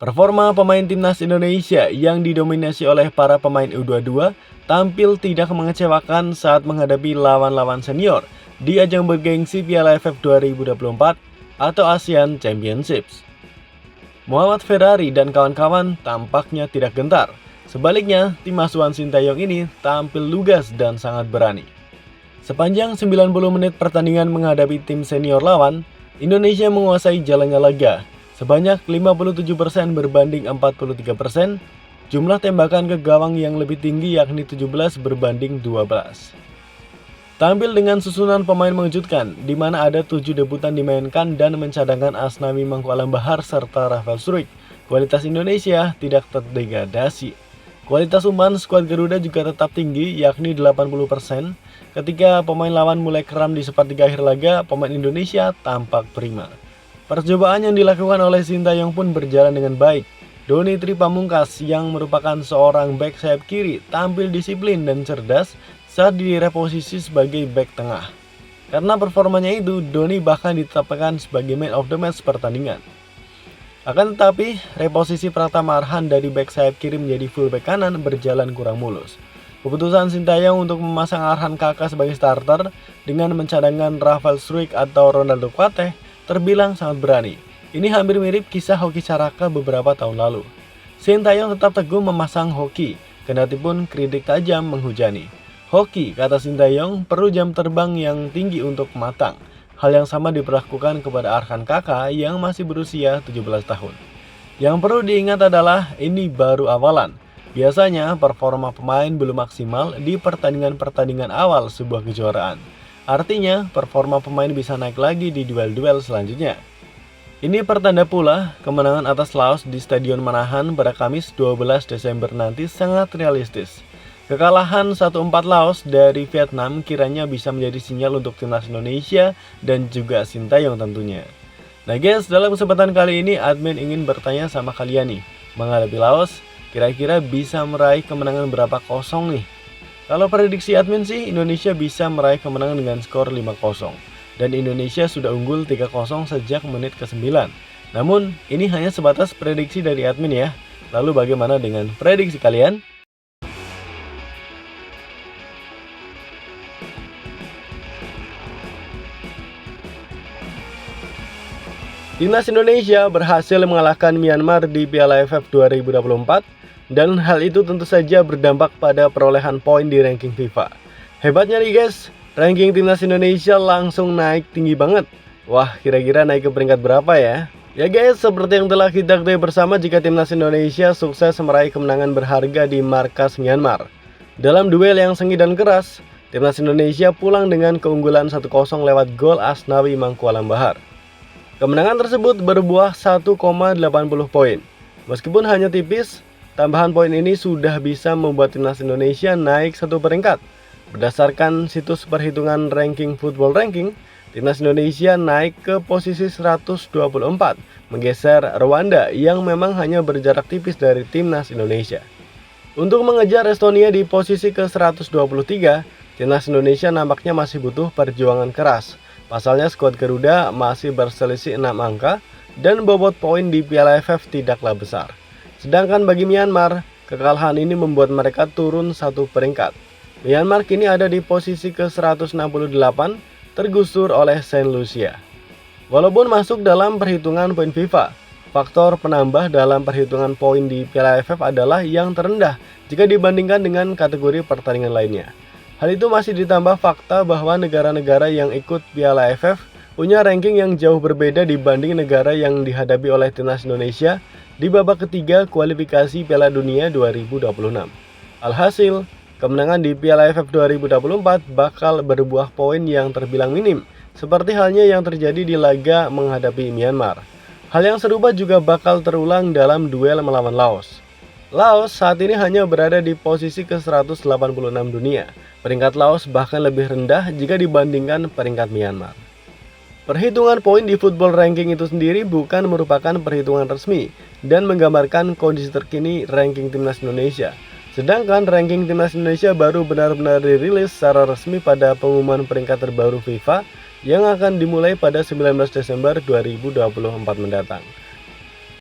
Performa pemain timnas Indonesia yang didominasi oleh para pemain U22 tampil tidak mengecewakan saat menghadapi lawan-lawan senior di ajang bergengsi Piala AFF 2024 atau ASEAN Championships. Muhammad Ferrari dan kawan-kawan tampaknya tidak gentar. Sebaliknya, tim asuhan Sintayong ini tampil lugas dan sangat berani. Sepanjang 90 menit pertandingan menghadapi tim senior lawan, Indonesia menguasai jalannya laga. Sebanyak 57% berbanding 43%, jumlah tembakan ke gawang yang lebih tinggi yakni 17 berbanding 12. Tampil dengan susunan pemain mengejutkan, di mana ada 7 debutan dimainkan dan mencadangkan Asnawi Mangku Alam Bahar serta Rafael Struijk. Kualitas Indonesia tidak terdegradasi. Kualitas umpan skuad Garuda juga tetap tinggi yakni 80%. Ketika pemain lawan mulai keram di sepertiga akhir laga, pemain Indonesia tampak prima. Percobaan yang dilakukan oleh Sintayong pun berjalan dengan baik. Doni Tri Pamungkas yang merupakan seorang bek sayap kiri tampil disiplin dan cerdas saat direposisi sebagai bek tengah. Karena performanya itu, Doni bahkan ditetapkan sebagai man of the match pertandingan. Akan tetapi, reposisi Pratama Arhan dari bek sayap kiri menjadi full bek kanan berjalan kurang mulus. Keputusan Sintayong untuk memasang Arhan Kakak sebagai starter dengan mencadangkan Rafael Struijk atau Ronaldo Kuateh terbilang sangat berani. Ini hampir mirip kisah Hoki Caraka beberapa tahun lalu. Sintayong tetap teguh memasang Hoki, kendatipun kritik tajam menghujani. Hoki, kata Sintayong, perlu jam terbang yang tinggi untuk matang. Hal yang sama diperlakukan kepada Arhan Kakak yang masih berusia 17 tahun. Yang perlu diingat adalah ini baru awalan. Biasanya performa pemain belum maksimal di pertandingan-pertandingan awal sebuah kejuaraan. Artinya, performa pemain bisa naik lagi di duel-duel selanjutnya. Ini pertanda pula, kemenangan atas Laos di Stadion Manahan pada Kamis 12 Desember nanti sangat realistis. Kekalahan 1-4 Laos dari Vietnam kiranya bisa menjadi sinyal untuk timnas Indonesia dan juga Sintayong tentunya. Nah guys, dalam kesempatan kali ini admin ingin bertanya sama kalian nih, menghadapi Laos, kira-kira bisa meraih kemenangan berapa kosong nih? Kalau prediksi admin sih, Indonesia bisa meraih kemenangan dengan skor 5-0. Dan Indonesia sudah unggul 3-0 sejak menit ke-9. Namun, ini hanya sebatas prediksi dari admin ya. Lalu bagaimana dengan prediksi kalian? Timnas Indonesia berhasil mengalahkan Myanmar di Piala AFF 2024. Dan hal itu tentu saja berdampak pada perolehan poin di ranking FIFA. Hebatnya nih guys, ranking timnas Indonesia langsung naik tinggi banget. Wah, kira-kira naik ke peringkat berapa ya? Ya guys, seperti yang telah kita ketahui bersama, jika timnas Indonesia sukses meraih kemenangan berharga di markas Myanmar. Dalam duel yang sengit dan keras, timnas Indonesia pulang dengan keunggulan 1-0 lewat gol Asnawi Mangku Alam Bahar. Kemenangan tersebut berbuah 1,80 poin. Meskipun hanya tipis, tambahan poin ini sudah bisa membuat timnas Indonesia naik 1 peringkat. Berdasarkan situs perhitungan ranking Football Ranking, timnas Indonesia naik ke posisi 124, menggeser Rwanda yang memang hanya berjarak tipis dari timnas Indonesia. Untuk mengejar Estonia di posisi ke-123, timnas Indonesia nampaknya masih butuh perjuangan keras. Pasalnya skuad Garuda masih berselisih 6 angka dan bobot poin di Piala AFF tidaklah besar. Sedangkan bagi Myanmar, kekalahan ini membuat mereka turun 1 peringkat. Myanmar kini ada di posisi ke-168, tergusur oleh Saint Lucia. Walaupun masuk dalam perhitungan poin FIFA, faktor penambah dalam perhitungan poin di Piala AFF adalah yang terendah jika dibandingkan dengan kategori pertandingan lainnya. Hal itu masih ditambah fakta bahwa negara-negara yang ikut Piala AFF punya ranking yang jauh berbeda dibanding negara yang dihadapi oleh timnas Indonesia di babak ketiga kualifikasi Piala Dunia 2026. Alhasil, kemenangan di Piala AFF 2024 bakal berbuah poin yang terbilang minim, seperti halnya yang terjadi di laga menghadapi Myanmar. Hal yang serupa juga bakal terulang dalam duel melawan Laos. Laos saat ini hanya berada di posisi ke-186 dunia. Peringkat Laos bahkan lebih rendah jika dibandingkan peringkat Myanmar. Perhitungan poin di Football Ranking itu sendiri bukan merupakan perhitungan resmi dan menggambarkan kondisi terkini ranking timnas Indonesia. Sedangkan ranking timnas Indonesia baru benar-benar dirilis secara resmi pada pengumuman peringkat terbaru FIFA yang akan dimulai pada 19 Desember 2024 mendatang.